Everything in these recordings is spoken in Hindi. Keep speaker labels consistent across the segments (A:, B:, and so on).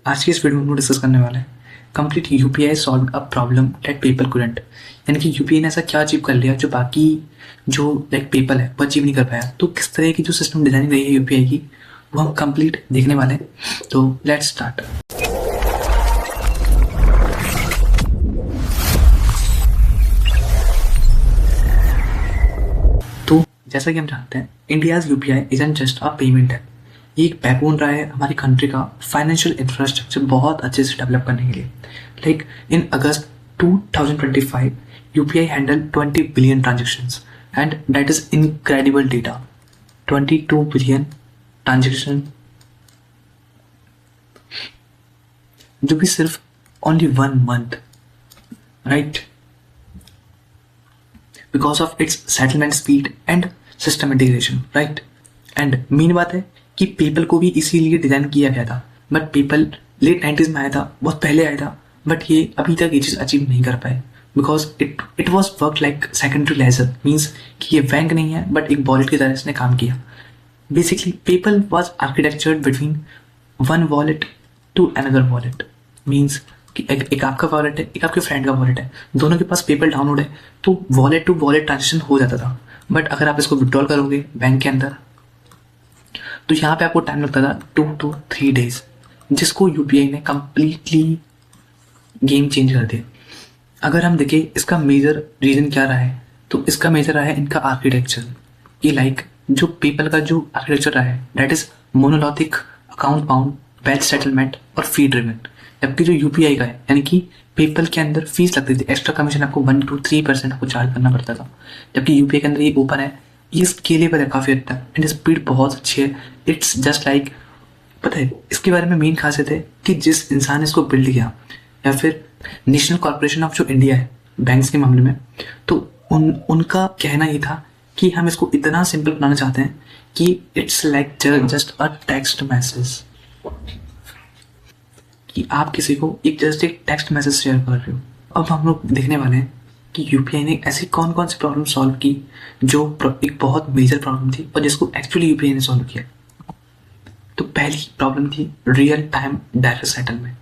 A: आज की इस वीडियो में हम डिस्कस करने वाले हैं complete UPI solve a problem that people couldn't. यानी कि यूपीआई ने ऐसा क्या अचीव कर लिया जो बाकी जो पेपल है वो अचीव नहीं कर पाया। तो किस तरह की जो सिस्टम डिजाइनिंग रही है यूपीआई की वो हम कंप्लीट देखने वाले हैं। तो लेट्स स्टार्ट। तो जैसा कि हम जानते हैं India's UPI isn't just a payment है, ये एक बैकबोन रहा है हमारी कंट्री का फाइनेंशियल इंफ्रास्ट्रक्चर बहुत अच्छे से डेवलप करने के लिए। Like in August 2025 UPI handle 20 billion transactions and that is incredible data. 22 billion transaction जो कि सिर्फ only 1 month, right, because of its settlement speed and system integration, right. And main बात है कि पेपल को भी इसीलिए डिजाइन किया गया था, बट पेपल लेट 90s में आया था, बहुत पहले आया था, बट ये अभी तक ये चीज़ अचीव नहीं कर पाए because it was work like secondary ledger. Means कि ये बैंक नहीं है बट एक वॉलेट की तरह इसने काम किया। Basically PayPal was architectured between one wallet to another wallet. Means कि एक आपका वॉलेट है, एक आपके फ्रेंड का वॉलेट है, दोनों के पास पेपल डाउनलोड है, तो वॉलेट टू वॉलेट ट्रांजेक्शन हो जाता था। बट अगर आप इसको विड्रॉल करोगे बैंक के अंदर तो यहाँ पे आपको टाइम लगता था 2 to 3 days, जिसको यूपीआई ने कंप्लीटली गेम चेंज कर दिया। अगर हम देखें इसका मेजर रीजन क्या रहा है, तो इसका मेजर रहा है इनका आर्किटेक्चर। ये लाइक जो पेपल का जो आर्किटेक्चर रहा है that is monolithic, account bound, batch settlement और फी ड्रिवन। जबकि जो यूपीआई का है यानी कि पेपल के अंदर फीस लगती थी, एक्स्ट्रा कमीशन आपको 1 to 3% आपको चार्ज करना पड़ता था। जबकि यूपीआई के अंदर ये ओपन है, ये स्केलेबल है काफ़ी हद तक एंड स्पीड बहुत अच्छी है। इट्स जस्ट लाइक, पता है इसके बारे में मेन खासियत है कि जिस इंसान ने इसको बिल्ड किया या फिर नेशनल कॉर्पोरेशन ऑफ जो इंडिया है बैंक्स के मामले में, तो उनका कहना ये था कि हम इसको इतना सिंपल बनाना चाहते हैं कि it's like just a text message, कि आप किसी को जस्ट एक टेक्स्ट मैसेज शेयर कर रहे हो। अब हम लोग देखने वाले हैं कि यूपीआई ने ऐसी कौन कौन सी प्रॉब्लम सॉल्व की जो एक बहुत मेजर प्रॉब्लम थी और जिसको एक्चुअली यूपीआई ने सॉल्व किया। तो पहली प्रॉब्लम थी real time direct settlement.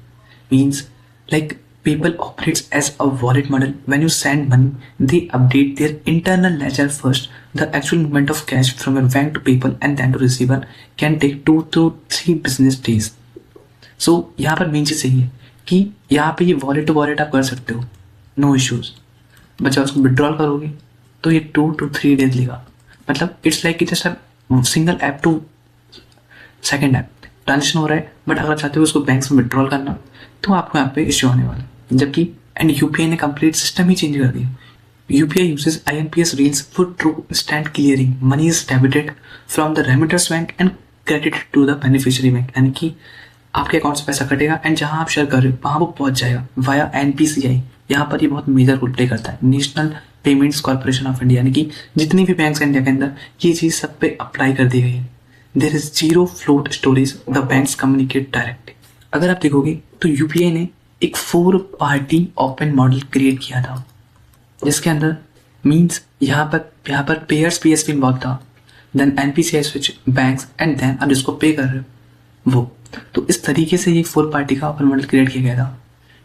A: Means like people operates as a wallet model. When you send money, they update their internal ledger first. The actual movement of cash from your bank to PayPal and then to receiver can take 2 to 3 business days. So यहाँ पर मेन चीज़ यही है कि यहाँ पे ये वॉलेट टू वॉलेट आप कर सकते हो, नो इश्यूज। बट जब उसको विड्रॉल करोगे तो ये 2 to 3 days लेगा। मतलब it's like just single app to second app transaction हो रहा है, बट अगर चाहते हो उसको बैंक से विड्रॉल करना तो आपको यहाँ पे इश्यू होने वाला है। जबकि एंड यूपीआई ने कंप्लीट सिस्टम ही चेंज कर दिया। UPI uses IMPS rails for true instant clearing. Money is debited from the remitter's bank and credited to the beneficiary bank. यानी कि आपके अकाउंट से पैसा कटेगा एंड जहां आप शेयर कर रहे हो वहां वो पहुंच जाएगा वाया एनपीसीआई। यहाँ पर ये बहुत मेजर रोल प्ले करता है। National Payments Corporation of India यानी कि जितनी भी बैंक है इंडिया के अंदर ये चीज़ सब पे अप्लाई कर दी गई है। There is zero float storage, the banks communicate directly. अगर आप देखोगे तो यूपीआई ने एक 4 पार्टी ओपन मॉडल क्रिएट किया था, जिसके अंदर मीन्स यहाँ पर पेयर्स पीएसपी इन्वॉल्व था, then NPCI switch, banks and then आप जिसको पे कर रहे हो वो। तो इस तरीके से ये 4 पार्टी का ओपन मॉडल क्रिएट किया गया था,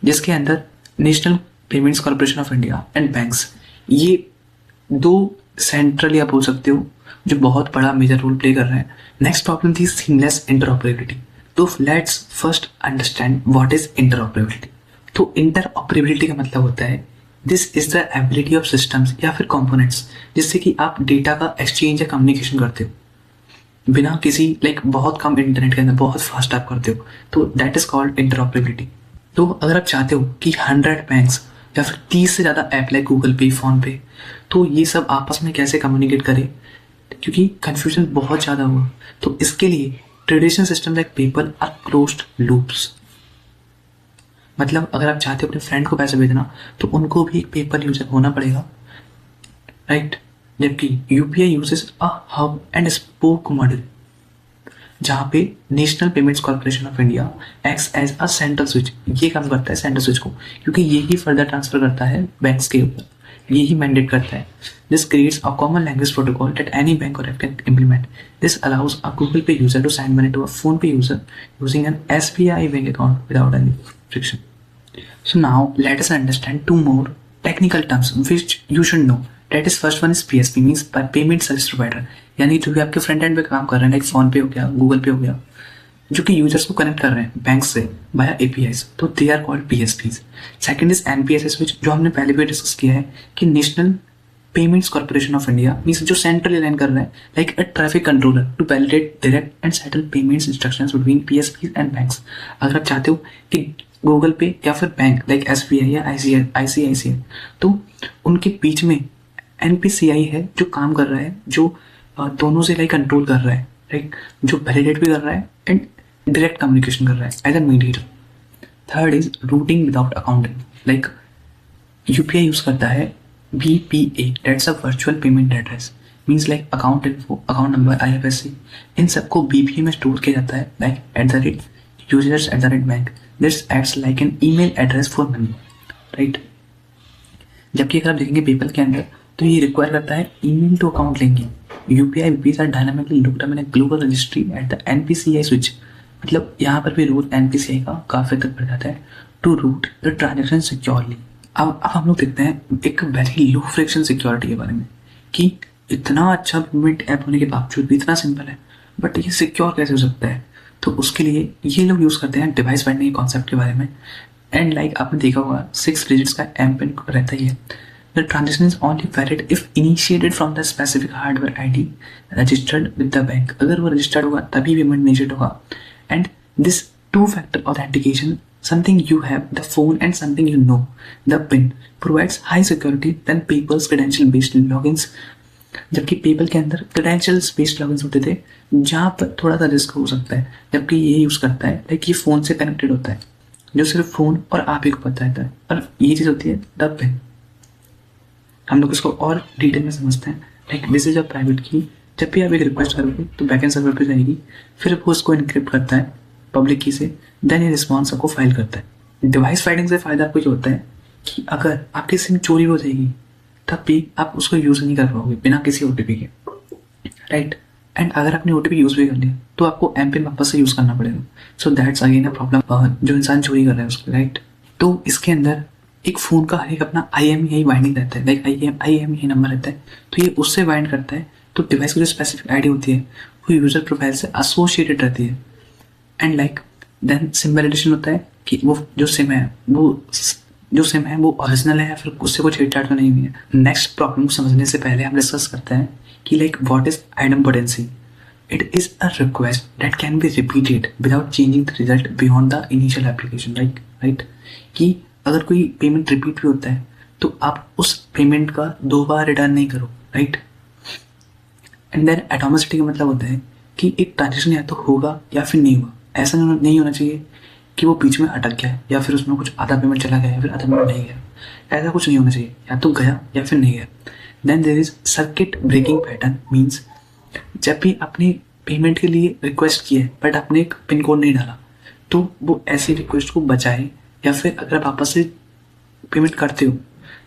A: जिसके अंदर national Payments Corporation of India and banks, ये 2 सेंट्रल या बोल सकते हो जो बहुत बड़ा मेजर रोल प्ले कर रहे हैं। नेक्स्ट प्रॉब्लम थी सीमलेस इंटरऑपरेबिलिटी। तो let's first understand what is interoperability. तो इंटरऑपरेबिलिटी का मतलब होता है this is the ability of systems या फिर कंपोनेंट्स जिससे कि आप डेटा का एक्सचेंज या कम्युनिकेशन करते हो बिना किसी बहुत कम इंटरनेट के अंदर बहुत फास्ट आप करते हो, तो दैट इज कॉल्ड इंटरऑपरेबिलिटी। तो अगर आप चाहते हो कि 100 बैंक्स या फिर 30 से ज़्यादा ऐप लाइक गूगल पे, फोन पे, तो ये सब आपस में कैसे कम्युनिकेट करें, क्योंकि कन्फ्यूजन बहुत ज़्यादा हुआ, तो इसके लिए traditional system like PayPal are closed loops. मतलब अगर आप चाहते हो अपने फ्रेंड को पैसे भेजना तो उनको भी एक पेपल यूजर होना पड़ेगा, राइट। जबकि UPI uses a hub and spoke model, जहाँ पे National Payments Corporation of India acts as a central switch. ये काम करता है सेंट्रल स्विच को, क्योंकि ये ही फर्दर ट्रांसफर करता है बैंक्स के ऊपर। यही मैंडेट करता है. This creates a common language protocol that any bank or app can implement. This allows a Google Pay user to send money to a PhonePe user using an SBI bank account without any friction. So now let us understand two more technical terms which you should know. That is, first one is PSP, means payment service provider. यानी जो भी आपके फ्रंट एंड पे काम कर रहे हैं, लाइक फोन पे हो गया, गूगल पे हो गया, जो कि यूजर्स को कनेक्ट कर रहे हैं बैंक से बाया एपीआईज, तो they are called PSPs. Second is NPSS, which जो हमने पहले भी डिस्कस किया है कि National Payments Corporation of India, means जो सेंट्रल लाइन कर रहा है like a traffic controller to validate direct and settle payments instructions between PSPs and banks. अगर आप चाहते हो कि गूगल पे या फिर बैंक लाइक एसबीआई या आईसीआईसीआई, तो उनके बीच में एनपीसीआई है जो काम कर रहा है, जो दोनों से लाइक कंट्रोल कर रहा है, लाइक जो वैलिडेट भी कर रहा है एंड डायरेक्ट कम्युनिकेशन कर रहा है as a mediator. Third is routing without accounting, like UPI use करता है VPA, that's a virtual payment address, means like account info, account number, IFSC, इन सबको BPA में स्टोर किया जाता है like @users@bank. This acts like an email address for money, right. जबकि अगर आप देखेंगे पेपल के अंदर तो ये रिक्वायर करता है email to account linking. UPI BPs are dynamically looked up in a global registry at the NPCI switch. मतलब यहाँ पर भी रूल NPCI का काफी तक पड़ जाता है to route the transaction securely. अब हम लोग देखते हैं एक वेरी लो फ्रिक्शन सिक्योरिटी के बारे में, कि इतना अच्छा पेमेंट ऐप होने के बावजूद भी इतना सिंपल है, बट ये सिक्योर कैसे हो सकता है. तो उसके लिए ये लोग यूज़ करते हैं डिवाइस बाइंडिंग के कॉन्सेप्ट के बारे में. एंड लाइक आपने देखा होगा 6 डिजिट्स का MPIN रहता ही है. The transaction is only valid if initiated from the specific hardware ID registered with the bank. अगर वो registered होगा तभी payment initiate होगा. And this two-factor authentication, something you have, the phone, and something you know, the PIN, provides high security than PayPal's credential-based logins. जबकि PayPal के अंदर credentials-based logins होते थे जहाँ पर थोड़ा सा रिस्क हो सकता है, जबकि ये यूज़ करता है लाइक ये फ़ोन से कनेक्टेड होता है, जो सिर्फ फ़ोन और आप ही को पता रहता है, और ये चीज़ होती है द PIN. हम लोग इसको और डिटेल में समझते हैं. Like this is a private की. जब भी आप एक रिक्वेस्ट करोगे तो बैकएंड सर्वर पे जाएगी, फिर वो उसको इनक्रिप्ट करता है पब्लिक की से, देन ये रिस्पॉन्स आपको फाइल करता है. डिवाइस फाइलिंग से फायदा आपको ये होता है कि अगर आपकी सिम चोरी हो जाएगी तब भी आप उसको यूज़ नहीं कर पाओगे बिना किसी OTP के, राइट. एंड अगर आपने OTP यूज़ भी कर लिया तो आपको MPIN वापस से यूज़ करना पड़ेगा. So that's again a problem जो इंसान चोरी कर रहा है उसको, राइट. तो इसके अंदर एक फ़ोन का हर एक अपना IMEI बाइंडिंग रहता है, लाइक IMEI नंबर रहता है, तो ये उससे बाइंड करता है. तो डिवाइस की जो स्पेसिफिक ID होती है वो यूज़र प्रोफाइल से एसोसिएटेड रहती है. And like then SIM validation होता है कि वो जो सिम है वो ओरिजिनल है या फिर उससे कुछ छेड़छाड़ तो नहीं हुई है. नेक्स्ट प्रॉब्लम को समझने से पहले हम डिस्कस करते हैं कि like what is idempotency. It is a request that can be repeated without changing the result beyond the initial application, right. कि अगर कोई पेमेंट रिपीट भी होता है तो आप उस पेमेंट का 2 बार रिटर्न नहीं करो, राइट. एंड देन एटॉमिसिटी का मतलब होता है कि एक ट्रांजेक्शन या तो होगा या फिर नहीं हुआ. ऐसा नहीं होना चाहिए कि वो बीच में अटक गया या फिर उसमें कुछ आधा पेमेंट चला गया या फिर आधा पेमेंट नहीं गया. ऐसा कुछ नहीं होना चाहिए, या तो गया या फिर नहीं गया. Then there is circuit breaking pattern, means जब भी आपने पेमेंट के लिए रिक्वेस्ट की है बट आपने एक पिन कोड नहीं डाला तो वो ऐसी रिक्वेस्ट को बचाए, या फिर अगर आप वापस से पेमेंट करते हो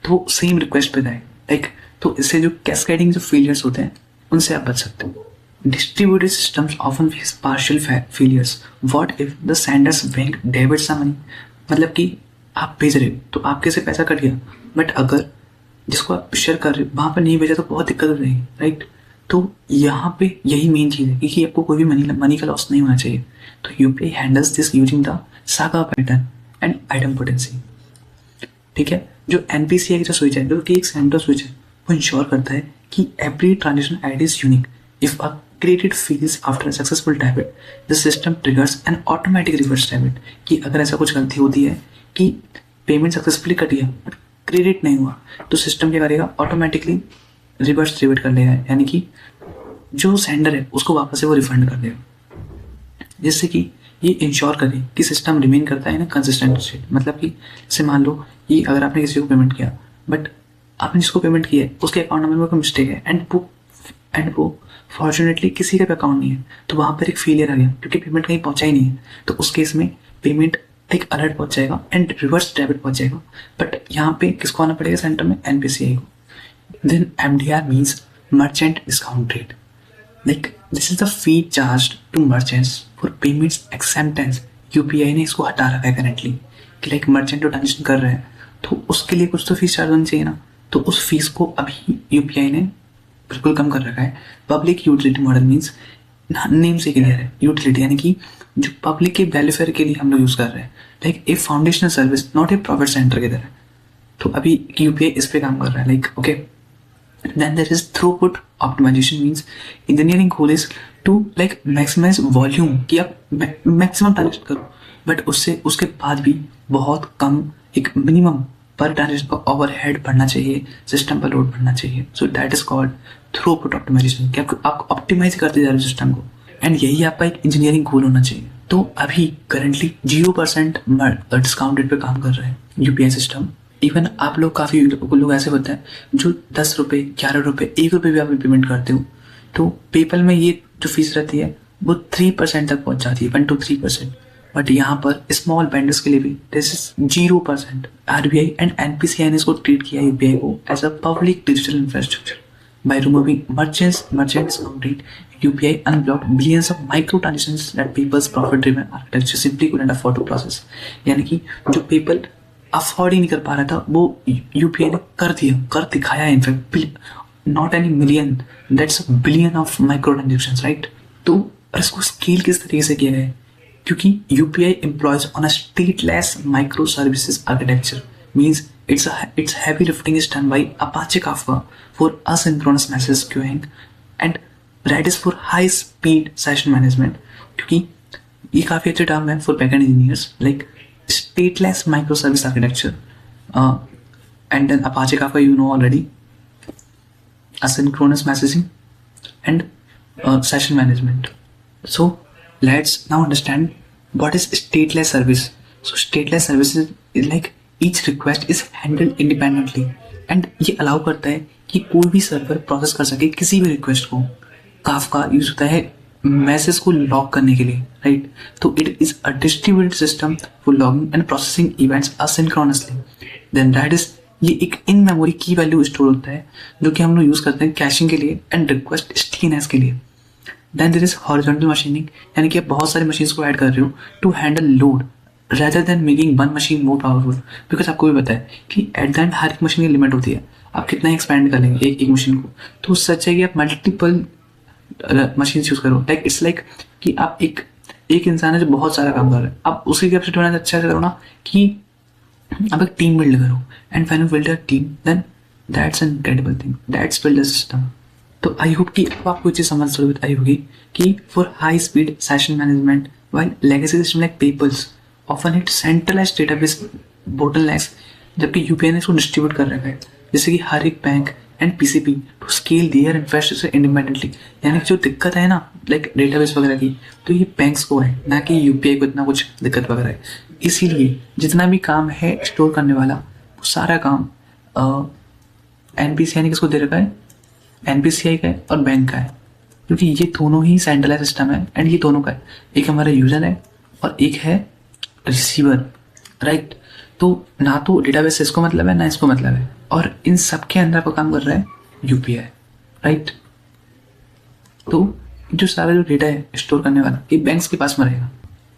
A: तो वो सेम रिक्वेस्ट पे जाए, लाइक. तो इससे जो कैस्केडिंग जो फेलियर्स होते हैं उनसे आप बच सकते हो. Distributed systems often face partial failures. What if the sender's bank debit some money, मतलब कि आप भेज रहे हो तो आपके से पैसा कट गया, बट अगर जिसको आप शेयर कर रहे हो वहाँ पर नहीं भेजा तो बहुत दिक्कत हो जाएगी, राइट. तो यहाँ पे यही मेन चीज़ है कि आपको कोई भी मनी का लॉस नहीं होना चाहिए. तो UPI handles this using the saga pattern and idempotency, ठीक है. जो NPCI का स्विच है, जो कि एक सेंट्रल स्विच है, वो इंश्योर करता है कि every transaction ID is unique. If a credit fails after successful debit, the system triggers N automatic reverse debit. कि अगर ऐसा कुछ गलती होती है कि पेमेंट सक्सेसफुली कट गया बट क्रेडिट नहीं हुआ, तो सिस्टम क्या करेगा, ऑटोमेटिकली रिवर्स डेबिट कर लेगा, यानी कि जो सेंडर है उसको वापस से वो रिफंड कर देगा, जिससे कि ये इंश्योर करे कि सिस्टम रिमेन करता है ना कंसिस्टेंट स्टेट. मतलब कि जैसे मान लो कि अगर आपने किसी को पेमेंट किया बट आपने जिसको पेमेंट किया है उसके अकाउंट नंबर में कोई मिस्टेक है एंड वो फॉर्चुनेटली किसी का भी अकाउंट नहीं है, तो वहाँ पर एक फेलियर आ गया क्योंकि पेमेंट कहीं पहुँचा ही नहीं है. तो उस केस में पेमेंट एक अलर्ट पहुंच जाएगा एंड रिवर्स डेबिट पहुंच जाएगा। बट यहाँ पे किसको आना पड़ेगा सेंटर में, एनपीसीआई को। Then MDR means merchant discount rate, like this is the fee charge to merchants for payments acceptance. UPI ने इसको हटा रखा है करेंटली कि लाइक मर्चेंट जो ट्रांजेक्शन कर रहे हैं तो उसके लिए कुछ तो फीस चार्ज होनी चाहिए ना, तो उस फीस को अभी यूपीआई ने बिल्कुल कम कर रखा है। Public utility model means name से क्लियर है, यूटिलिटी यानी कि जो पब्लिक के वेलफेयर के लिए हम लोग यूज कर रहे हैं, like a foundational service not a profit centre की तरह। तो अभी यूपीआई इस पे काम कर रहा है, like okay. Then there is throughput optimization means engineering goal is to like maximize volume, कि आप मैक्सिमम ट्रांजेक्शन करो, बट उससे उसके बाद भी बहुत कम एक मिनिमम पर ट्रांजेक्शन का ओवरहेड बढ़ना चाहिए, सिस्टम पर लोड बढ़ना चाहिए। So that is called throughput optimization, कि आप ऑप्टिमाइज करते जा रहे हो सिस्टम को, एंड यही आपका एक इंजीनियरिंग गोल होना चाहिए। तो अभी करंटली 0% डिस्काउंट रेट पे काम कर रहे हैं यूपीआई सिस्टम। इवन आप लोग काफ़ी लोग ऐसे होते हैं जो 10 रुपये, 11 रुपये, 1 रुपये भी आप पेमेंट करते हो, तो पेपल में ये जो फीस रहती है वो 3% तक पहुंच जाती है, 1 to 3%। बट यहाँ पर स्मॉल वेंडर्स के लिए भी this is 0%। RBI and NPCI ने इसको ट्रीट किया यूपीआई को as a public digital infrastructure. By removing merchant discount rate, UPI unblocked billions of micro transactions that people's profit-driven architecture simply couldn't afford to process। यानी कि जो पेपल अफोर्ड ही नहीं कर पा रहा था वो यूपीआई ने कर दिया, कर दिखाया। In fact not any million, that's billion of micro transaction, right. तो इसको स्केल किस तरीके से किया गया है, क्योंकि UPI employees on a stateless micro services architecture means its heavy lifting is done by Apache Kafka for asynchronous message queuing and Redis for high speed session management। क्योंकि ये काफ़ी अच्छे टर्म है for backend engineers, like stateless micro service architecture and then Apache Kafka you know already, asynchronous messaging and session management। So let's now understand what is stateless service। So stateless services is like each request is handled independently and ये अलाउ करता है कि कोई भी सर्वर प्रोसेस कर सके किसी भी रिक्वेस्ट को। काफका यूज होता है मैसेज को लॉग करने के लिए, राइट। तो it is a distributed system for logging and processing events asynchronously. Then that is ये एक in memory key value store होता है जो कि हम लोग यूज करते हैं कैशिंग के लिए एंड रिक्वेस्ट स्टिकीनेस के लिए। Then there is horizontal machining, यानी कि आप बहुत सारी मशीन्स को ऐड कर रहे हो to handle load rather than making one machine more powerful। Because आपको भी पता है कि एट द एंड हर एक मशीन की लिमिट होती है, आप कितना एक्सपेंड कर लेंगे एक मशीन को। तो सच है कि आप मल्टीपल मशीन यूज करो, लाइक इट्स लाइक कि आप एक इंसान है जो बहुत सारा काम कर रहा है, आप उसकी कैपेसिटी होना अच्छा से करो ना, कि आप एक टीम बिल्ड करो and when you build a team then that's an incredible thing, that's build a system. तो आई होप कि अब आपको चीज़ समझ आई होगी कि for high speed session management while legacy system like papers often hit centralised database bottlenecks, जबकि यूपीआई ने इसको डिस्ट्रीब्यूट कर रखा है, जैसे कि हर एक bank and PSP to scale their infrastructure independently. यानी कि जो दिक्कत है ना लाइक डेटाबेस वगैरह की, तो ये बैंक्स को है, ना कि यूपीआई को इतना कुछ दिक्कत वगैरह है। इसीलिए जितना भी काम है स्टोर करने वाला वो सारा काम एनपीसीआई ने किसको दे रखा है, एनपीसीआई का है और बैंक का है, क्योंकि ये दोनों ही सेंट्रलाइज सिस्टम है एंड ये दोनों का है। एक हमारा यूजर है और एक है रिसीवर, राइट। तो ना तो डेटाबेस से इसको मतलब है ना इसको मतलब है, और इन सब के अंदर आपका काम कर रहा है यूपीआई, राइट। तो जो सारा जो डेटा है स्टोर करने वाला ये बैंक्स के पास में रहेगा।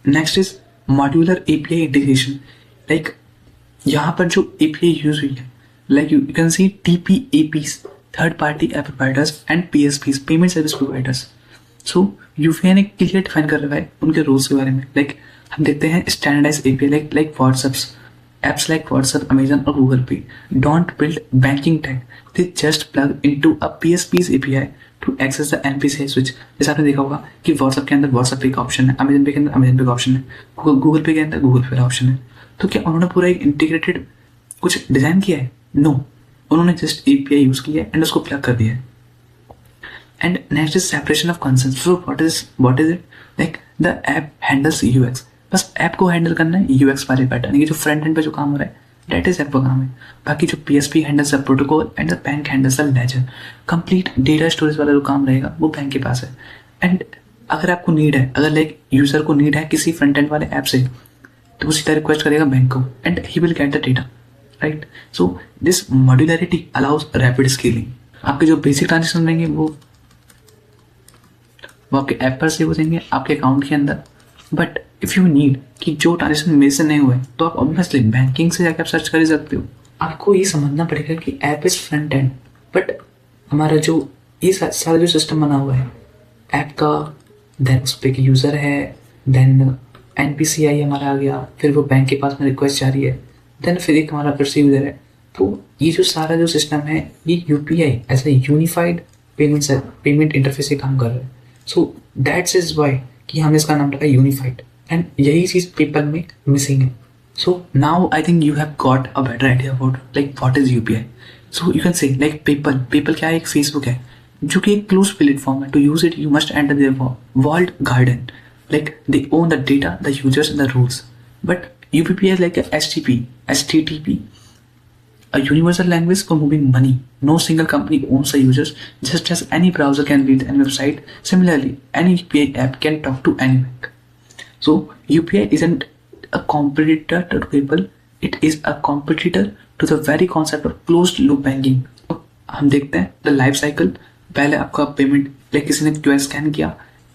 A: Next is modular API integration, like यहाँ पर जो एपीआई यूज हुई है, like you can see TPAPs third party app providers and PSPs payment service providers. So UPI ने क्लियर डिफाइन कर रखा है उनके रोल्स के बारे में। लाइक हम देखते हैं standardize API like WhatsApps, apps like WhatsApp, Amazon और Google Pay don't build banking tech, they just plug into a PSP's API to access the NPCI switch। जैसे आपने देखा होगा कि WhatsApp के अंदर WhatsApp Pay का ऑप्शन है, Amazon Pay के अंदर Amazon Pay का ऑप्शन है, Google Pay के अंदर Google Pay का ऑप्शन है। तो क्या उन्होंने पूरा एक इंटीग्रेटेड कुछ डिजाइन किया है? नो, उन्होंने जस्ट API यूज किया है एंड उसको प्लग कर दिया है। And next is separation of concern. So what is it, like the app handles UX, बस ऐप को हैंडल करना है यूएक्स वाले पैटर्न, ये जो फ्रंट एंड पे जो काम हो रहा है डेट इज ऐप का काम है। बाकी जो PSP handles the protocol and the bank handles the ledger, complete data storage वाला जो काम रहेगा वो बैंक के पास है। एंड अगर आपको नीड है, अगर लाइक यूजर को नीड है किसी फ्रंट एंड वाले ऐप से तो वो सीधा रिक्वेस्ट करेगा बैंक को and he will get the data, right. So this modularity allows rapid scaling. आपके जो बेसिक ट्रांजेक्शन रहेंगे वो आपके ऐप पर सेव हो जाएंगे आपके अकाउंट के अंदर। बट इफ़ यू नीड कि जो ट्रांजेक्शन मेरे से नहीं हुए तो आप ऑब्वियसली बैंकिंग से जाकर आप सर्च कर सकते हो। आपको ये समझना पड़ेगा कि app is front end, but हमारा जो ये सारा जो सिस्टम बना हुआ है ऐप का, देन उस पर यूज़र है, देन NPCI हमारा आ गया, फिर वो बैंक के पास में रिक्वेस्ट जा रही है, देन फिर एक हमारा फिर से यूज़र है। तो ये जो सारा जो सिस्टम है ये UPI as a unified payment interface से काम कर रहा है। सो दैट्स इज वाई कि हमने इसका नाम रखा यूनिफाइड, एंड यही चीज़ पेपल में मिसिंग है। So now I think you have got a better idea about like what is UPI। So you can say like PayPal क्या है, एक फेसबुक है जो कि एक क्लोज प्लेटफॉर्म है। To use it you must enter their walled garden, like they own the data, the users and the rules. But UPI is like a STTP, a universal language for moving money. No single company owns the users, just as any browser can read any website. Similarly, any UPI app can talk to any bank. So UPI isn't a competitor to PayPal, it is a competitor to the very concept of closed loop banking. तो हम देखते हैं द लाइफ साइकिल। पहले आपका पेमेंट लाइक किसी ने QR स्कैन किया,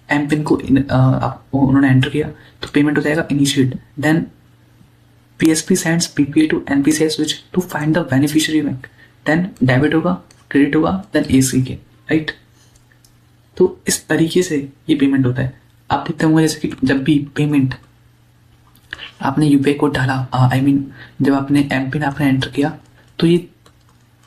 A: एम पिन को उन्होंने एंटर किया तो पेमेंट हो जाएगा initiate, then PSP sends PPA to NPCI switch to find the beneficiary bank, then debit होगा, क्रेडिट होगा, then ACK, राइट। तो इस तरीके से ये पेमेंट होता है। आप देखते होंगे जैसे कि जब भी पेमेंट आपने UPI कोड डाला, जब आपने एम पिन आपने एंटर किया तो ये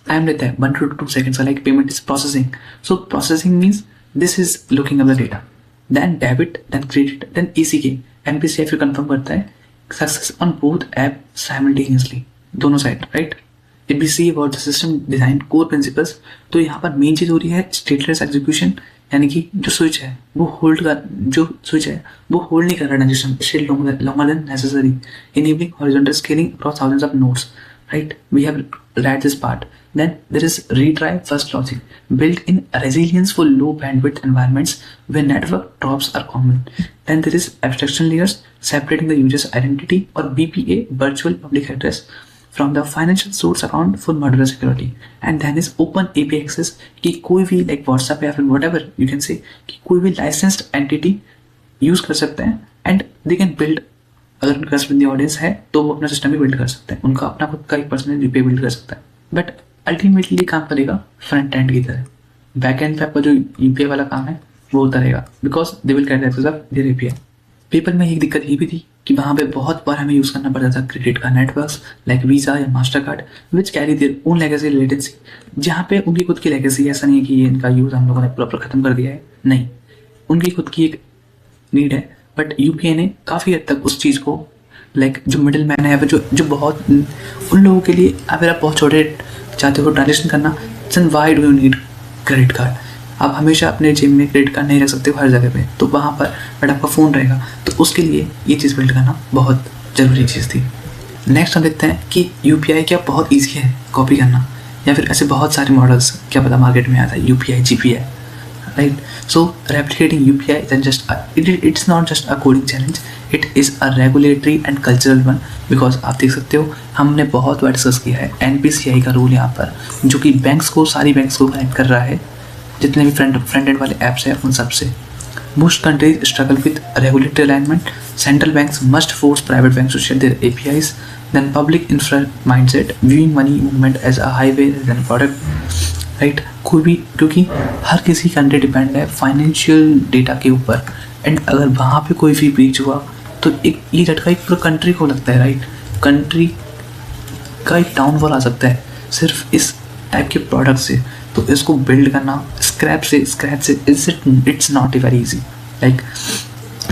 A: टाइम लेता है 1 to 2 seconds, like payment is processing. So processing means this is looking up the data, then debit, then credit, then ACK। NPCI फिर कंफर्म करता है success on both app simultaneously, दोनों side, right. If we see about the system design core principles, तो यहाँ पर मेन चीज हो रही है स्टेटलेस एग्जीक्यूशन, यानी कि जो स्विच है वो होल्ड नहीं कर रहा transaction still longer than necessary, enabling horizontal scaling across thousands of nodes, right? We have read this part. Then there is retry first logic, built in resilience for low bandwidth environments where network drops are common. Then there is abstraction layers separating the user's identity or BPA, virtual public address, from the financial source account for modular security. And then is open API access कि कोई भी like WhatsApp या फिर whatever you can say कि कोई भी licensed entity use कर सकते हैं and they can build, अगर उनके पास बंदी ऑडियंस है तो वो अपना सिस्टम भी बिल्ड कर सकते हैं, उनका अपना खुद का एक पर्सनल UPI बिल्ड कर सकता है। बट अल्टीमेटली काम करेगा फ्रंट एंड की तरह, बैक एंड पे आपका जो UPI वाला काम है वो होता रहेगा, because they will get access of their API। Paper में एक दिक्कत ये भी थी कि वहाँ पे बहुत बार हमें यूज़ करना पड़ता था क्रेडिट का नेटवर्क्स लाइक वीज़ा या master card which carry their own legacy latency, जहाँ पे उनकी खुद की लेगेसी, ऐसा नहीं है कि ये इनका यूज़ हम लोगों ने प्रॉपर ख़त्म कर दिया है, नहीं, उनकी खुद की एक नीड है। बट UPI ने काफ़ी हद तक उस चीज़ को लाइक जो मिडिल मैन है जो बहुत उन लोगों के लिए, अगर आप बहुत छोटे चाहते हो ट्रांजेक्शन करना, then why do you need credit card. आप हमेशा अपने जेब में क्रेडिट कार्ड नहीं रख सकते हो हर जगह पे, तो वहाँ पर बट आपका फ़ोन रहेगा, तो उसके लिए ये चीज़ बिल्ड करना बहुत ज़रूरी चीज़ थी। नेक्स्ट हम देखते हैं कि UPI क्या बहुत ईजी है कॉपी करना, या फिर ऐसे बहुत सारे मॉडल्स क्या पता मार्केट में आता है UPI GPI, right? So replicating UPI isn't just it's not just a coding challenge, it is a regulatory and cultural one, because आप देख सकते हो हमने बहुत बार डिस्कस किया है NPCI का रोल यहाँ पर, जो कि सारी बैंक्स को कनेक्ट कर रहा है, जितने भी फ्रंट एंड वाले ऐप्स हैं उन सब से। Most countries struggle with regulatory alignment. Central banks must force private banks to share their APIs. Then public infra mindset, viewing money movement as a highway rather than a product. Right, कोई भी, क्योंकि हर किसी कंट्री डिपेंड है फाइनेंशियल डेटा के ऊपर, एंड अगर वहाँ पे कोई भी ब्रीच हुआ तो एक ये झटका एक पूरा कंट्री को लगता है, राइट। कंट्री का एक डाउनफॉल आ सकता है सिर्फ इस टाइप के प्रोडक्ट से। तो इसको बिल्ड करना स्क्रैच से it's not a very easy, like.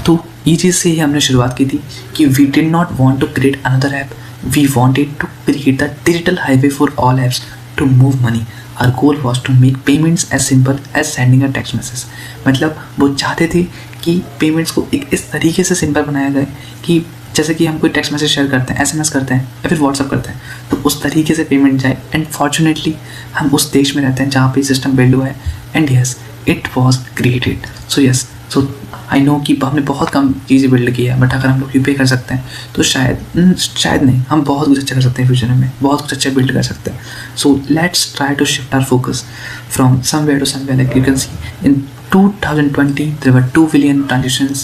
A: तो ये चीज़ से ही हमने शुरुआत की थी कि we did not want to create another app, we wanted to create the digital highway for all apps to move money. Our goal was to make payments as simple as sending a text message. मतलब वो चाहते थे कि पेमेंट्स को एक इस तरीके से सिंपल बनाया जाए कि जैसे कि हम कोई टेक्स्ट मैसेज शेयर करते हैं, SMS करते हैं या फिर WhatsApp करते हैं, तो उस तरीके से पेमेंट जाए। एंड फॉर्चुनेटली हम उस देश में रहते हैं जहाँ पे सिस्टम बिल्ड हुआ है, and yes it was created. So yes, so I know कि हमने बहुत कम चीज़ें बिल्ड की है, बट अगर हम लोग यूपीआई कर सकते हैं तो शायद नहीं, हम बहुत कुछ अच्छा कर सकते हैं फ्यूचर में, बहुत कुछ अच्छा बिल्ड कर सकते हैं. So let's try to shift our focus from somewhere to somewhere. Like you can see in 2020 there were 2 billion transactions,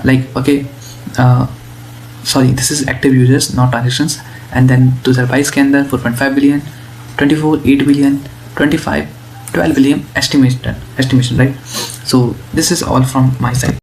A: like okay, sorry, this is active users not transactions. And then 2022 के अंदर 4.5 billion, 24 8 billion, 25 12 billion estimation, right? So this is all from my side.